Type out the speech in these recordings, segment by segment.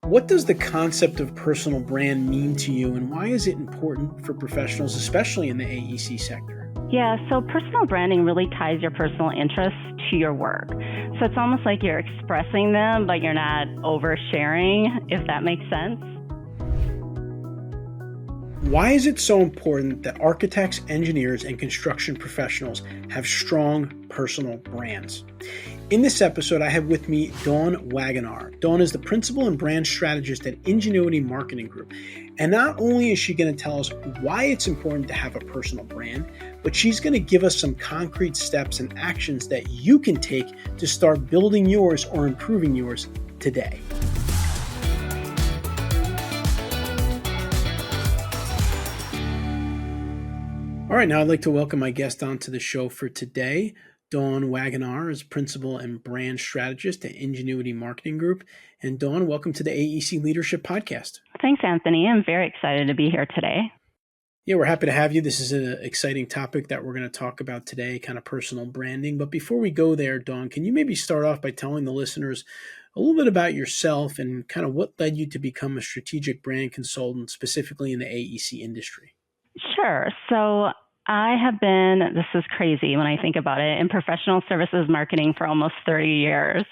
What does the concept of personal brand mean to you, and why is it important for professionals, especially in the AEC sector? Yeah, so personal branding really ties your personal interests to your work. So it's almost like you're expressing them, but you're not oversharing, if that makes sense. Why is it so important that architects, engineers, and construction professionals have strong personal brands? In this episode, I have with me Dawn Wagenaar. Dawn is the principal and brand strategist at Ingenuity Marketing Group. And not only is she going to tell us why it's important to have a personal brand, but she's going to give us some concrete steps and actions that you can take to start building yours or improving yours today. All right, now I'd like to welcome my guest onto the show for today. Dawn Wagenaar is Principal and Brand Strategist at Ingenuity Marketing Group. And Dawn, welcome to the AEC Leadership Podcast. Thanks, Anthony. I'm very excited to be here today. Yeah, we're happy to have you. This is an exciting topic that we're going to talk about today, kind of personal branding. But before we go there, Dawn, can you maybe start off by telling the listeners a little bit about yourself and kind of what led you to become a strategic brand consultant, specifically in the AEC industry? Sure. So I have been, this is crazy when I think about it, in professional services marketing for almost 30 years.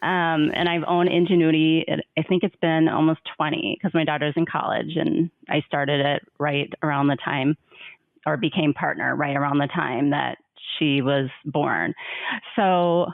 And I've owned Ingenuity, I think it's been almost 20 because my daughter's in college and I started it right around the time, or became partner right around the time that she was born. So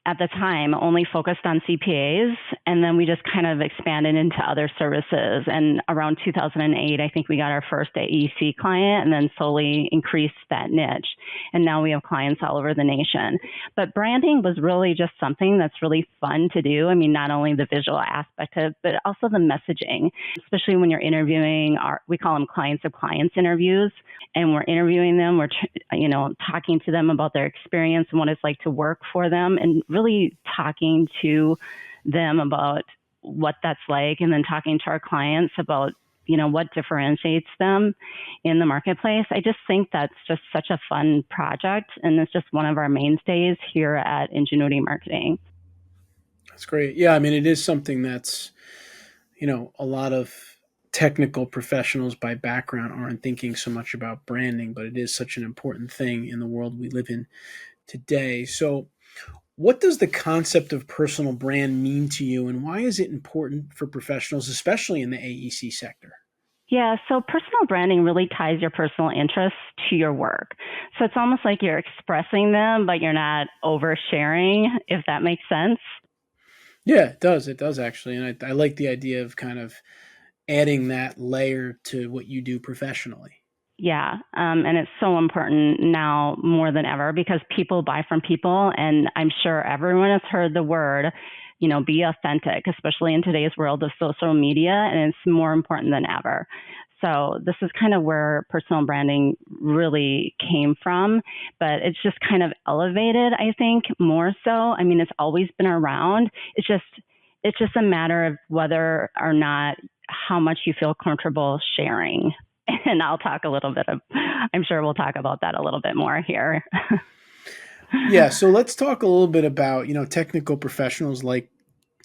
at the time, only focused on CPAs, and then we just kind of expanded into other services. And around 2008, I think we got our first AEC client and then slowly increased that niche. And now we have clients all over the nation. But branding was really just something that's really fun to do. I mean, not only the visual aspect of it, but also the messaging, especially when you're interviewing we call them clients of clients interviews. And we're interviewing them, we're talking to them about their experience and what it's like to work for them, and really talking to them about what that's like, and then talking to our clients about, what differentiates them in the marketplace. I just think that's just such a fun project, and it's just one of our mainstays here at Ingenuity Marketing. That's great. Yeah, I mean, it is something that's, a lot of technical professionals by background aren't thinking so much about branding, but it is such an important thing in the world we live in today. So what does the concept of personal brand mean to you, and why is it important for professionals, especially in the AEC sector? Yeah, so personal branding really ties your personal interests to your work. So it's almost like you're expressing them, but you're not oversharing, if that makes sense. Yeah, it does. It does, actually. And I like the idea of kind of adding that layer to what you do professionally. Yeah, and it's so important now more than ever because people buy from people, and I'm sure everyone has heard the word, be authentic, especially in today's world of social media, and it's more important than ever. So this is kind of where personal branding really came from, but it's just kind of elevated, I think, more so. I mean, it's always been around. It's just a matter of whether or not how much you feel comfortable sharing. And I'm sure we'll talk about that a little bit more here. Yeah. So let's talk a little bit about, technical professionals like,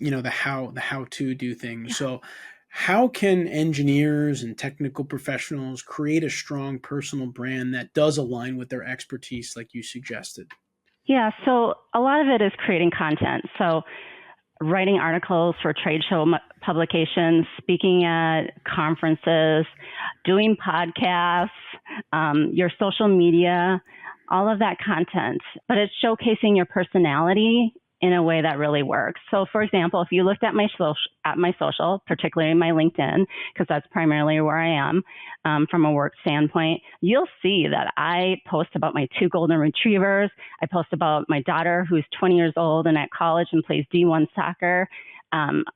the how to do things. Yeah. So how can engineers and technical professionals create a strong personal brand that does align with their expertise, like you suggested? Yeah. So a lot of it is creating content. So writing articles for trade show publications, speaking at conferences, doing podcasts, your social media, all of that content. But it's showcasing your personality in a way that really works. So, for example, if you looked at my social, particularly my LinkedIn, because that's primarily where I am from a work standpoint, you'll see that I post about my 2 golden retrievers. I post about my daughter who's 20 years old and at college and plays D1 soccer.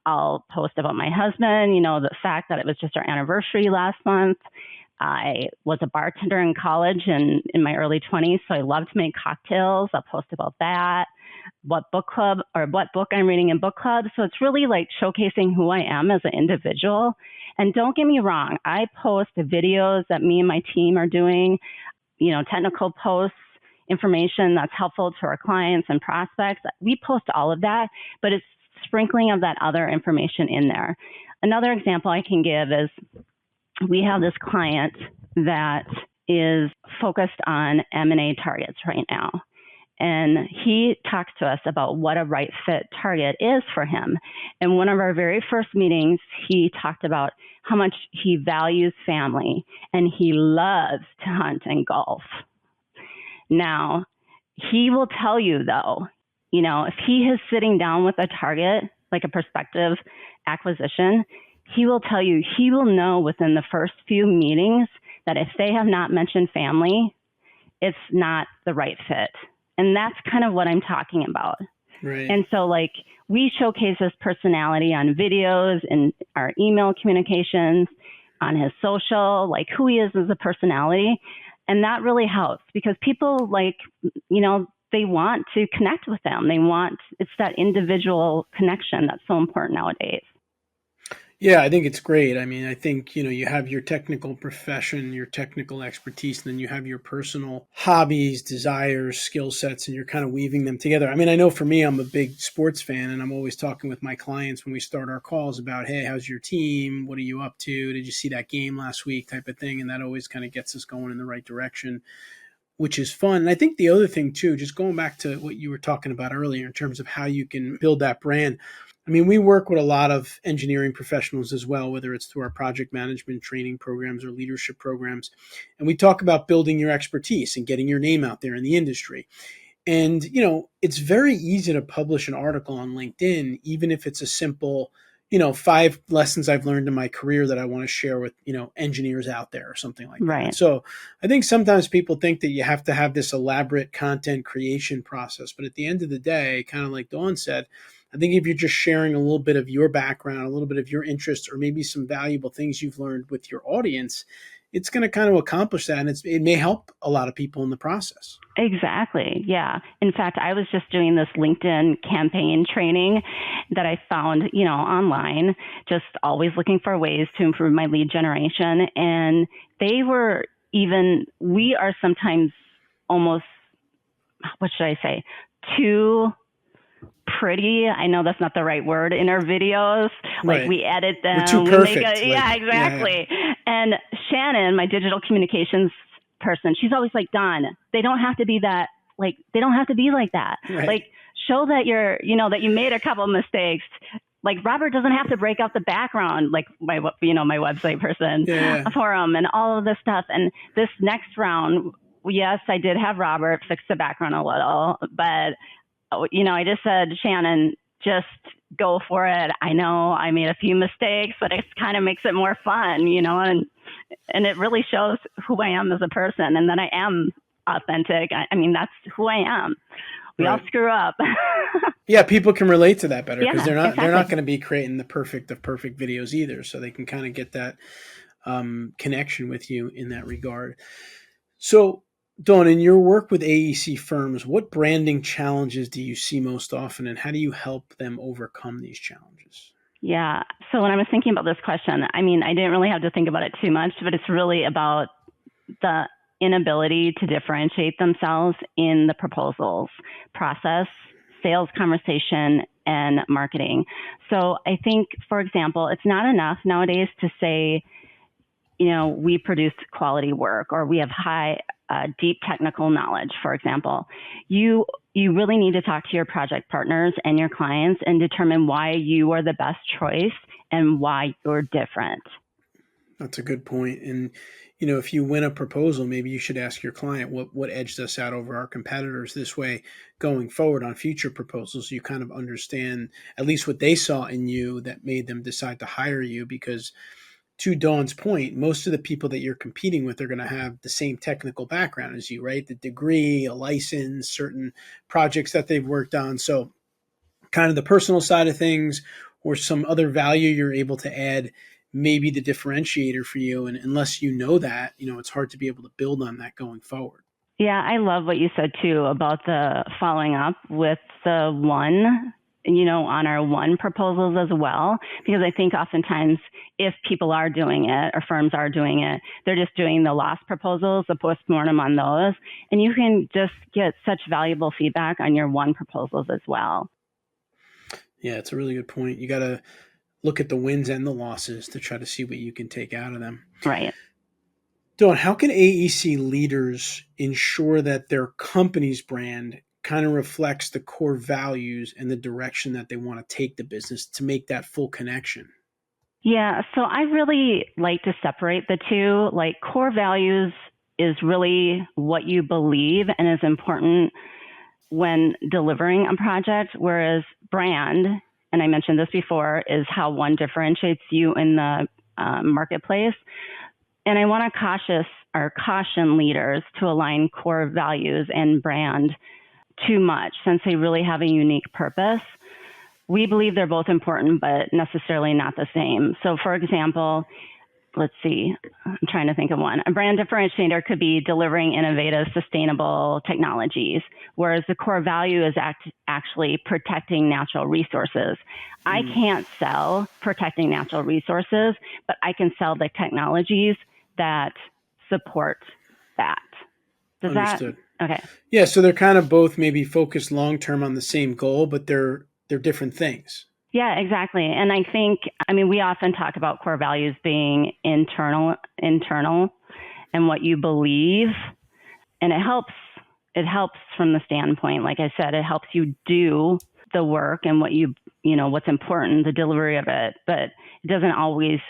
I'll post about my husband, the fact that it was just our anniversary last month. I was a bartender in college and in my early 20s, so I love to make cocktails. I'll post about that, what book I'm reading in book club. So it's really like showcasing who I am as an individual. And don't get me wrong, I post the videos that me and my team are doing, technical posts, information that's helpful to our clients and prospects. We post all of that, but it's sprinkling of that other information in there. Another example I can give is we have this client that is focused on M&A targets right now. And he talks to us about what a right fit target is for him. And one of our very first meetings, he talked about how much he values family and he loves to hunt and golf. Now, he will tell you though, if he is sitting down with a target, like a prospective acquisition, he will tell you, he will know within the first few meetings that if they have not mentioned family, it's not the right fit. And that's kind of what I'm talking about. Right. And so we showcase his personality on videos and our email communications, on his social, who he is as a personality. And that really helps because people they want to connect with them. It's that individual connection that's so important nowadays. Yeah, I think it's great. I mean, I think, you have your technical profession, your technical expertise, and then you have your personal hobbies, desires, skill sets, and you're kind of weaving them together. I mean, I know for me, I'm a big sports fan, and I'm always talking with my clients when we start our calls about, hey, how's your team? What are you up to? Did you see that game last week type of thing? And that always kind of gets us going in the right direction, which is fun. And I think the other thing too, just going back to what you were talking about earlier in terms of how you can build that brand. I mean, we work with a lot of engineering professionals as well, whether it's through our project management training programs or leadership programs. And we talk about building your expertise and getting your name out there in the industry. And, it's very easy to publish an article on LinkedIn, even if it's a simple, 5 lessons I've learned in my career that I want to share with, engineers out there or something like that. So I think sometimes people think that you have to have this elaborate content creation process. But at the end of the day, kind of like Dawn said, I think if you're just sharing a little bit of your background, a little bit of your interests, or maybe some valuable things you've learned with your audience, it's going to kind of accomplish that. And it may help a lot of people in the process. Exactly. Yeah. In fact, I was just doing this LinkedIn campaign training that I found, online, just always looking for ways to improve my lead generation. And we are sometimes almost, what should I say, too pretty. I know that's not the right word in our videos. Right. We edit them. We're too perfect. Yeah, exactly. Yeah. And Shannon, my digital communications person, she's always like, Dawn, they don't have to be that, they don't have to be like that. Right. Show that that you made a couple of mistakes. Robert doesn't have to break out the background, my website person for him and all of this stuff. And this next round, yes, I did have Robert fix the background a little, but I just said, Shannon, just go for it. I know I made a few mistakes, but it kind of makes it more fun, and it really shows who I am as a person and that I am authentic. I mean, that's who I am. We all screw up. Yeah, people can relate to that better because they're not exactly. they're not going to be creating the perfect of perfect videos either, so they can kind of get that connection with you in that regard. So, Dawn, in your work with AEC firms, what branding challenges do you see most often, and how do you help them overcome these challenges? Yeah. So when I was thinking about this question, I mean, I didn't really have to think about it too much, but it's really about the inability to differentiate themselves in the proposals process, sales conversation, and marketing. So I think, for example, it's not enough nowadays to say, we produce quality work or we have high, deep technical knowledge, for example. You really need to talk to your project partners and your clients and determine why you are the best choice and why you're different. That's a good point. And, if you win a proposal, maybe you should ask your client what edged us out over our competitors. This way, going forward on future proposals, you kind of understand at least what they saw in you that made them decide to hire you. Because to Dawn's point, most of the people that you're competing with are going to have the same technical background as you, right? The degree, a license, certain projects that they've worked on. So kind of the personal side of things or some other value you're able to add may be the differentiator for you. And unless you know that, it's hard to be able to build on that going forward. Yeah, I love what you said too about the following up with the one, on our one proposals as well, because I think oftentimes if people are doing it or firms are doing it, they're just doing the lost proposals, the postmortem on those, and you can just get such valuable feedback on your one proposals as well. Yeah, it's a really good point. You got to look at the wins and the losses to try to see what you can take out of them. Right. Dawn, how can AEC leaders ensure that their company's brand kind of reflects the core values and the direction that they want to take the business to make that full connection? Yeah, so I really like to separate the two. Like core values is really what you believe and is important when delivering a project, whereas brand, and I mentioned this before, is how one differentiates you in the marketplace. And I want to caution leaders to align core values and brand too much since they really have a unique purpose. We believe they're both important, but necessarily not the same. So, for example, let's see, I'm trying to think of one. A brand differentiator could be delivering innovative, sustainable technologies, whereas the core value is actually protecting natural resources. I can't sell protecting natural resources, but I can sell the technologies that support that. Does Understood. that? Okay. Yeah, so they're kind of both maybe focused long term on the same goal, but they're different things. Yeah, exactly. And I think, I mean, we often talk about core values being internal and what you believe. And it helps from the standpoint, like I said, it helps you do the work and what's important, the delivery of it, but it doesn't always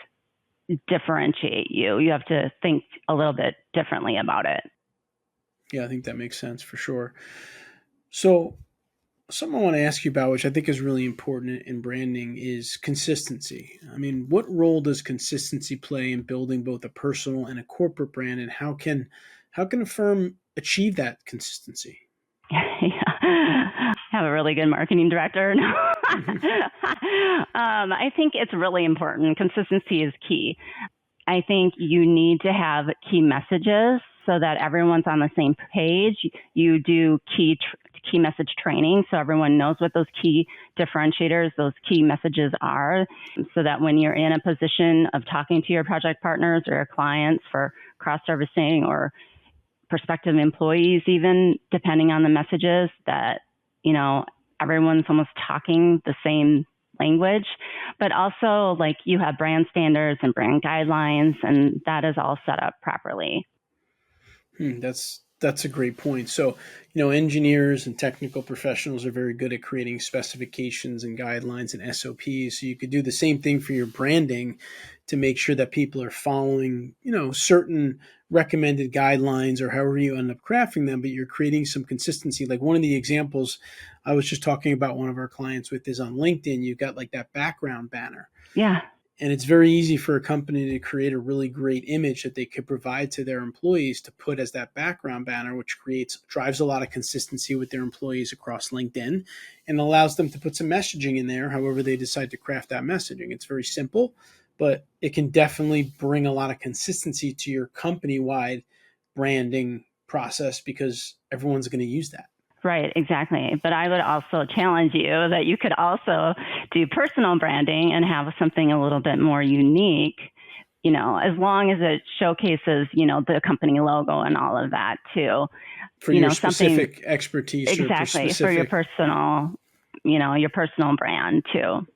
differentiate you. You have to think a little bit differently about it. Yeah, I think that makes sense for sure. So, something I want to ask you about, which I think is really important in branding, is consistency. I mean, what role does consistency play in building both a personal and a corporate brand, and how can a firm achieve that consistency? Yeah. Have a really good marketing director. I think it's really important. Consistency is key. I think you need to have key messages so that everyone's on the same page. You do key message training so everyone knows what those key differentiators, those key messages are, so that when you're in a position of talking to your project partners or your clients for cross-servicing or prospective employees, even depending on the messages, that, everyone's almost talking the same language, but also like you have brand standards and brand guidelines, and that is all set up properly. That's a great point. So, engineers and technical professionals are very good at creating specifications and guidelines and SOPs. So you could do the same thing for your branding to make sure that people are following, certain recommended guidelines or however you end up crafting them, but you're creating some consistency. Like one of the examples I was just talking about one of our clients with is on LinkedIn. You've got like that background banner. Yeah. And it's very easy for a company to create a really great image that they could provide to their employees to put as that background banner, which drives a lot of consistency with their employees across LinkedIn and allows them to put some messaging in there, however they decide to craft that messaging. It's very simple, but it can definitely bring a lot of consistency to your company-wide branding process because everyone's going to use that. Right, exactly. But I would also challenge you that you could also do personal branding and have something a little bit more unique, as long as it showcases, the company logo and all of that too. For your specific expertise. Exactly, for your personal, your personal brand too.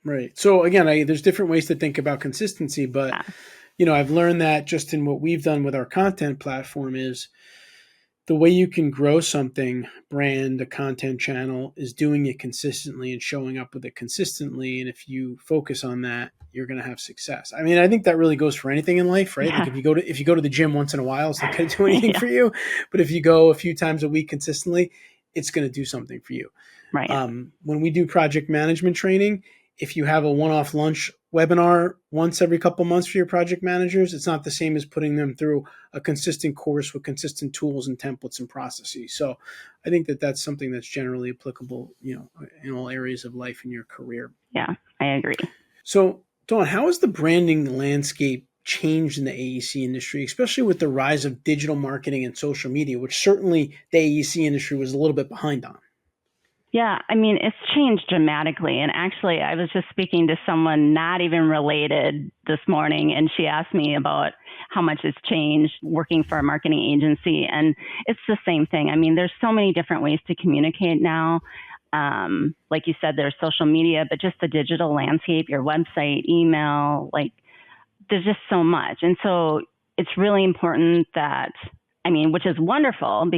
Right. So again, there's different ways to think about consistency, but, I've learned that just in what we've done with our content platform is the way you can grow something, brand, a content channel, is doing it consistently and showing up with it consistently. And if you focus on that, you're going to have success. I mean, I think that really goes for anything in life, right? Yeah. Like if you go to the gym once in a while, it's not going to do anything for you. But if you go a few times a week consistently, it's going to do something for you. Right. When we do project management training, if you have a one-off lunch webinar once every couple months for your project managers, it's not the same as putting them through a consistent course with consistent tools and templates and processes. So I think that that's something that's generally applicable, in all areas of life in your career. Yeah, I agree. So Dawn, how has the branding landscape changed in the AEC industry, especially with the rise of digital marketing and social media, which certainly the AEC industry was a little bit behind on? Yeah, I mean, it's changed dramatically. And actually, I was just speaking to someone not even related this morning, and she asked me about how much it's changed working for a marketing agency. And it's the same thing. I mean, there's so many different ways to communicate now. Like you said, there's social media, but just the digital landscape, your website, email, like there's just so much. And so it's really important that, which is wonderful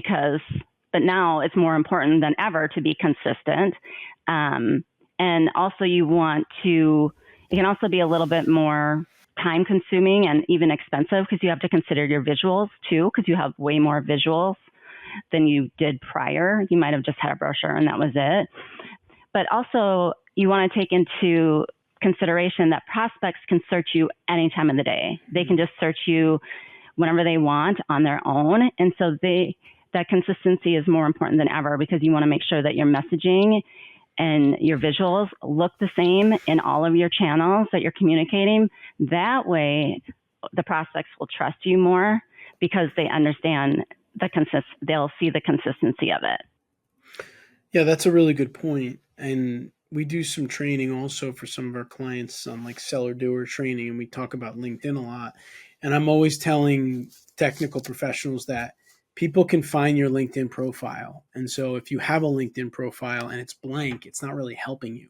but now it's more important than ever to be consistent. And also it can also be a little bit more time consuming and even expensive because you have to consider your visuals too, because you have way more visuals than you did prior. You might have just had a brochure and that was it. But also you want to take into consideration that prospects can search you any time of the day. They can just search you whenever they want on their own. And so that consistency is more important than ever because you want to make sure that your messaging and your visuals look the same in all of your channels that you're communicating. That way, the prospects will trust you more because they understand they'll see the consistency of it. Yeah, that's a really good point. And we do some training also for some of our clients on like seller doer training, and we talk about LinkedIn a lot. And I'm always telling technical professionals that people can find your LinkedIn profile. And so if you have a LinkedIn profile and it's blank, it's not really helping you.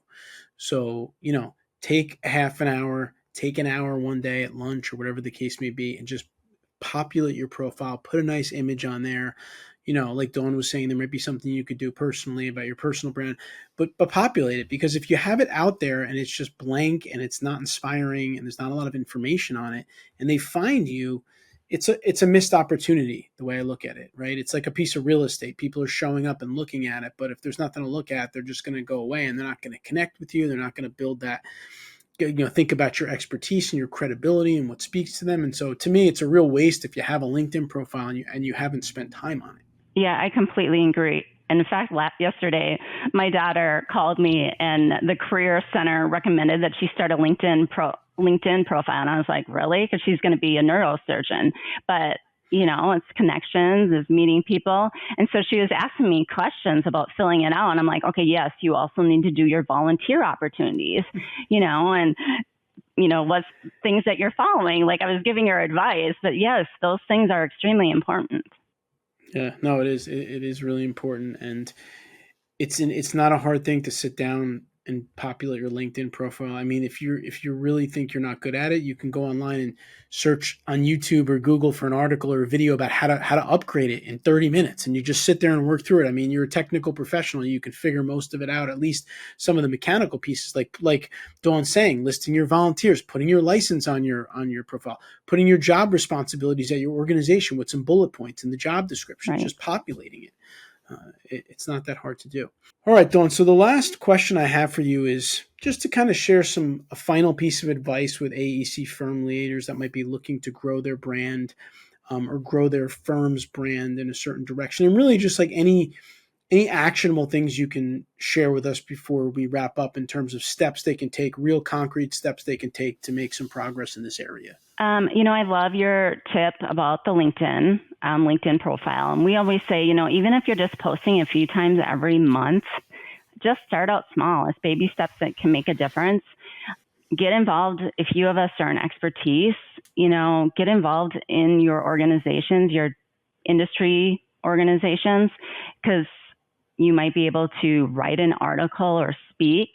So, take a half an hour, take an hour one day at lunch or whatever the case may be, and just populate your profile, put a nice image on there. Like Dawn was saying, there might be something you could do personally about your personal brand, but populate it, because if you have it out there and it's just blank and it's not inspiring and there's not a lot of information on it and they find you, it's a missed opportunity, the way I look at it, right? It's like a piece of real estate. People are showing up and looking at it, but if there's nothing to look at, they're just going to go away and they're not going to connect with you. They're not going to build that, think about your expertise and your credibility and what speaks to them. And so to me, it's a real waste if you have a LinkedIn profile and you haven't spent time on it. Yeah, I completely agree. And in fact, yesterday, my daughter called me and the Career Center recommended that she start a LinkedIn profile. And I was like, really? Because she's going to be a neurosurgeon. But, it's connections, it's meeting people. And so she was asking me questions about filling it out. And I'm like, okay, yes, you also need to do your volunteer opportunities, and what things that you're following. Like I was giving her advice, but yes, those things are extremely important. Yeah, no, it is. It is really important, and it's not a hard thing to sit down and populate your LinkedIn profile. If you really think you're not good at it, you can go online and search on YouTube or Google for an article or a video about how to upgrade it in 30 minutes, and you just sit there and work through it. You're a technical professional; you can figure most of it out. At least some of the mechanical pieces, like Dawn's saying, listing your volunteers, putting your license on your profile, putting your job responsibilities at your organization with some bullet points in the job description, right. Just populating it. It's not that hard to do. All right, Dawn. So the last question I have for you is just to kind of share a final piece of advice with AEC firm leaders that might be looking to grow their brand or grow their firm's brand in a certain direction, and really just like any actionable things you can share with us before we wrap up in terms of steps they can take, real concrete steps they can take to make some progress in this area. I love your tip about the LinkedIn profile. And we always say, even if you're just posting a few times every month, just start out small. It's baby steps that can make a difference. Get involved if you have a certain expertise, get involved in your organizations, your industry organizations, because you might be able to write an article or speak,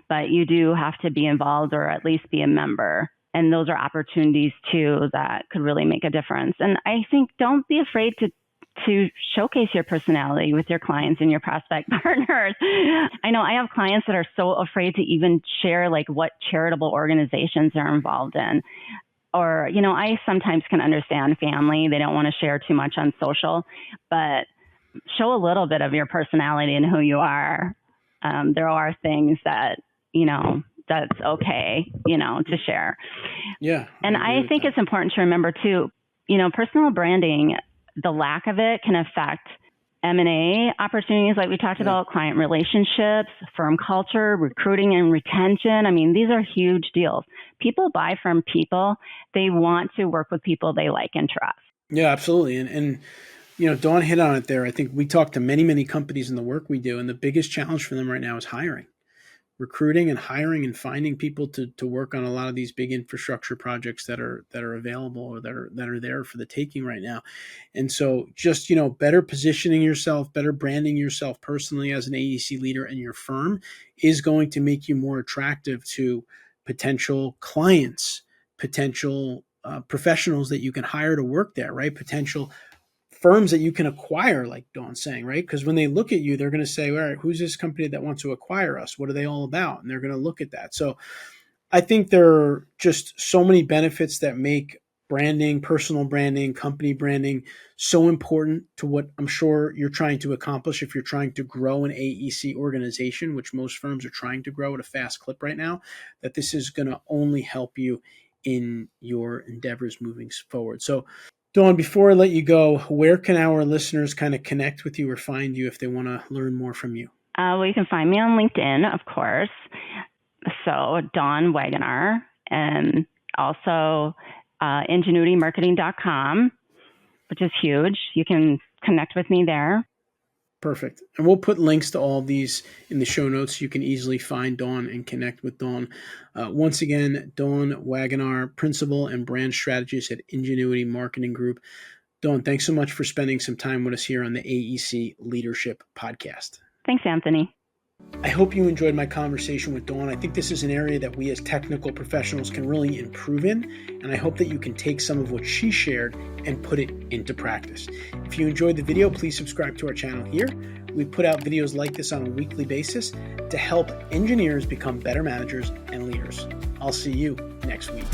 but you do have to be involved or at least be a member. And those are opportunities too that could really make a difference. And I think don't be afraid to showcase your personality with your clients and your prospect partners. I know I have clients that are so afraid to even share like what charitable organizations they're involved in. Or, I sometimes can understand family. They don't want to share too much on social, but show a little bit of your personality and who you are. There are things that, that's okay, to share. Yeah. And I think it's important to remember too, personal branding, the lack of it can affect M&A opportunities like we talked about, client relationships, firm culture, recruiting and retention. These are huge deals. People buy from people. They want to work with people they like and trust. Yeah, absolutely. And Dawn hit on it there. I think we talk to many, many companies in the work we do, and the biggest challenge for them right now is hiring. recruiting and hiring and finding people to work on a lot of these big infrastructure projects that are available or that are there for the taking right now. And so just, better positioning yourself, better branding yourself personally as an AEC leader and your firm is going to make you more attractive to potential clients, potential professionals that you can hire to work there, right? Potential firms that you can acquire, like Dawn's saying, right? Because when they look at you, they're going to say, all right, who's this company that wants to acquire us? What are they all about? And they're going to look at that. So I think there are just so many benefits that make branding, personal branding, company branding so important to what I'm sure you're trying to accomplish if you're trying to grow an AEC organization, which most firms are trying to grow at a fast clip right now, that this is going to only help you in your endeavors moving forward. So Dawn, before I let you go, where can our listeners kind of connect with you or find you if they want to learn more from you? Well, you can find me on LinkedIn, of course. So Dawn Wagenaar, and also ingenuitymarketing.com, which is huge. You can connect with me there. Perfect. And we'll put links to all of these in the show notes. You can easily find Dawn and connect with Dawn. Once again, Dawn Wagenaar, Principal and Brand Strategist at Ingenuity Marketing Group. Dawn, thanks so much for spending some time with us here on the AEC Leadership Podcast. Thanks, Anthony. I hope you enjoyed my conversation with Dawn. I think this is an area that we as technical professionals can really improve in, and I hope that you can take some of what she shared and put it into practice. If you enjoyed the video, please subscribe to our channel here. We put out videos like this on a weekly basis to help engineers become better managers and leaders. I'll see you next week.